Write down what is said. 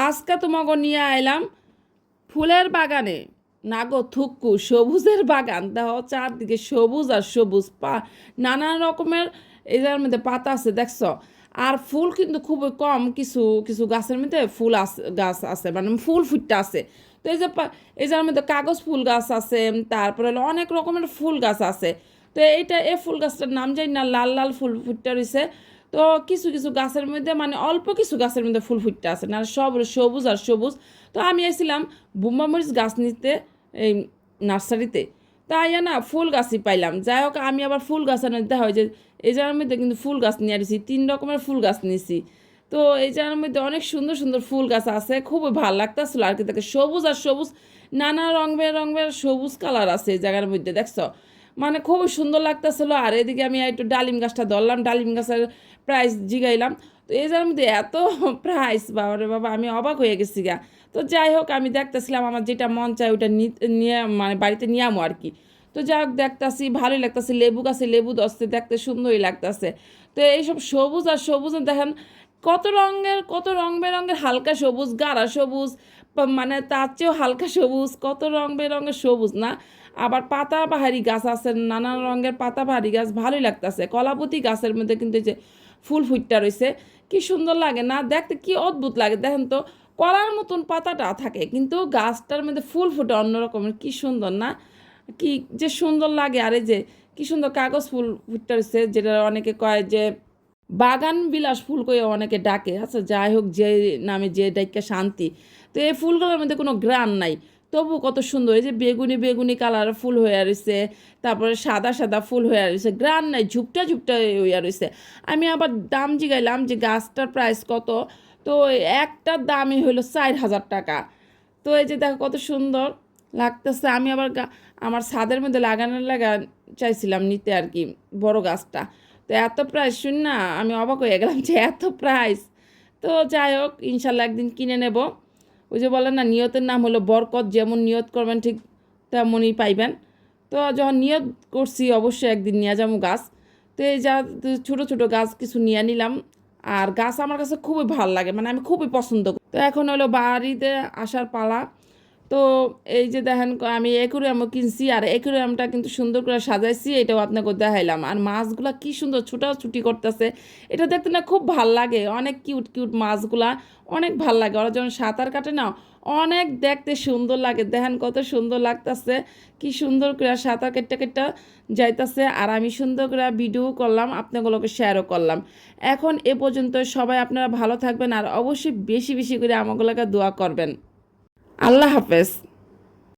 আজকে তোমাকে নিয়ে আইলাম ফুলের বাগানে। না গো থুক্কু, সবুজের বাগান দেখো, চারদিকে সবুজ আর সবুজ নানান রকমের এটার মধ্যে পাতা আছে দেখছো। আর ফুল কিন্তু খুবই কম, কিছু কিছু গাছের মধ্যে ফুল আছে, গাছ আছে মানে ফুল ফুটটা আছে। তো এই যে এই যার মধ্যে কাগজ ফুল গাছ আছে, তারপরে হলো অনেক রকমের ফুল গাছ আছে। তো এই ফুল গাছটার নাম জানি না, লাল লাল ফুল ফুটটা রয়েছে। তো কিছু কিছু গাছের মধ্যে মানে অল্প কিছু গাছের মধ্যে ফুল ফুটতে আছে না, সব সবুজ আর সবুজ। তো আমি এসেছিলাম বোম্বা মরিচ গাছ নিতে এই নার্সারিতে। তাই না ফুল গাছই পাইলাম। যাই হোক, আমি আবার ফুল গাছ এনে দেখা হয় যে এই জায়গার মধ্যে কিন্তু ফুল গাছ নিয়ে আসছি, 3 রকমের ফুল গাছ নিয়েছি। তো এই জায়গার মধ্যে অনেক সুন্দর সুন্দর ফুল গাছ আছে, খুবই ভালো লাগতেছিল আর কি। দেখে সবুজ আর সবুজ, নানা রং বেরঙের সবুজ কালার আছে এই জায়গার মধ্যে দেখছো, মানে খুবই সুন্দর লাগতেছিল। আর এদিকে আমি একটু ডালিম গাছটা ধরলাম, ডালিম গাছের প্রাইস জিগাইলাম। তো এই জায়গার মধ্যে এত প্রাইস, বাবা রে বাবা, আমি অবাক হয়ে গেছি গা। তো যাই হোক, আমি দেখতেছিলাম আমার যেটা মন চায় ওটা নিয়ে মানে বাড়িতে নিয়ে আমো আর কি। তো যাই হোক, দেখতেছি ভালোই লাগতেছে, লেবু গাছে লেবু ধরছে, দেখতে সুন্দরই লাগতেছে। তো এইসব সবুজ আর সবুজ দেখেন কত রঙের, কত রং বেরঙের, হালকা সবুজ, গাঢ় সবুজ, মানে তার চেয়েও হালকা সবুজ, কত রং বেরঙের সবুজ না। আবার পাতা বাহারি গাছ আছে, নানান রঙের পাতা বাহারি গাছ, ভালোই লাগতেছে। কলাপতি গাছের মধ্যে কিন্তু এই যে ফুল ফুটটা রয়েছে, কি সুন্দর লাগে না দেখতে, কি অদ্ভুত লাগে দেখেন তো। কলার মতন পাতাটা থাকে কিন্তু গাছটার মধ্যে ফুল ফুটে অন্যরকমের, কি সুন্দর না, কি যে সুন্দর লাগে। আর এই যে কি সুন্দর কাগজ ফুল ফুটটা রয়েছে, যেটা অনেকে কয় যে বাগান বিলাস ফুল করে অনেকে ডাকে। আচ্ছা যাই হোক, যে নামে যে ডাইকা শান্তি। তো এই ফুলগুলোর মধ্যে কোনো গ্রান নাই, তবু কত সুন্দর। এই যে বেগুনি বেগুনি কালার ফুল হয়ে রয়েছে, তারপরে সাদা সাদা ফুল হয়ে রয়েছে, গ্রান নাই, ঝুপটা ঝুপটা হইয়া রয়েছে। আমি আবার দাম জিগাইলাম যে গাছটার প্রাইস কত। তো একটার দামই হইলো 4,000 টাকা। তো এই যে দেখো কত সুন্দর লাগতেছে। আমি আবার আমার ছাদের মধ্যে লাগা চাইছিলাম নিতে আর কি, বড় গাছটা। তো এত প্রাইস শুন না আমি অবাক হয়ে গেলাম যে এত প্রাইস। তো যাই হোক, ইনশাল্লাহ একদিন কিনে নেব। ওই যে বলেন না, নিয়তের নাম হলো বরকত, যেমন নিয়ত করবেন ঠিক তেমনই পাইবেন। তো যখন নিয়ত করছি অবশ্যই একদিন নিয়ে যাবো গাছ। তো এই যা ছোটো ছোটো গাছ কিছু নিয়ে নিলাম। আর গাছ আমার কাছে খুবই ভালো লাগে, মানে আমি খুবই পছন্দ করি। তো এখন হলো বাড়িতে আসার পালা। তো এই যে দেখেন আমি অ্যাকুরিয়ামও কিনছি, আর অ্যাকুরিয়ামটা কিন্তু সুন্দর করে সাজাইছি, এটাও আপনাকে দেখাইলাম। আর মাছগুলা কি সুন্দর ছুটাছুটি করতেছে, এটা দেখতে না খুব ভাল লাগে। অনেক কিউট কিউট মাছগুলা, অনেক ভাল লাগে। ওরা যখন সাঁতার কাটে না, অনেক দেখতে সুন্দর লাগে। দেখেন কত সুন্দর লাগতেছে, কি সুন্দর করে সাঁতার কেটে কেটে যাইতেছে। আর আমি সুন্দর করে ভিডিও করলাম, আপনাগুলোকে শেয়ারও করলাম। এখন এ পর্যন্ত, সবাই আপনারা ভালো থাকবেন, আর অবশ্যই বেশি বেশি করে আমাগুলোকে দোয়া করবেন। আল্লাহ হাফেজ।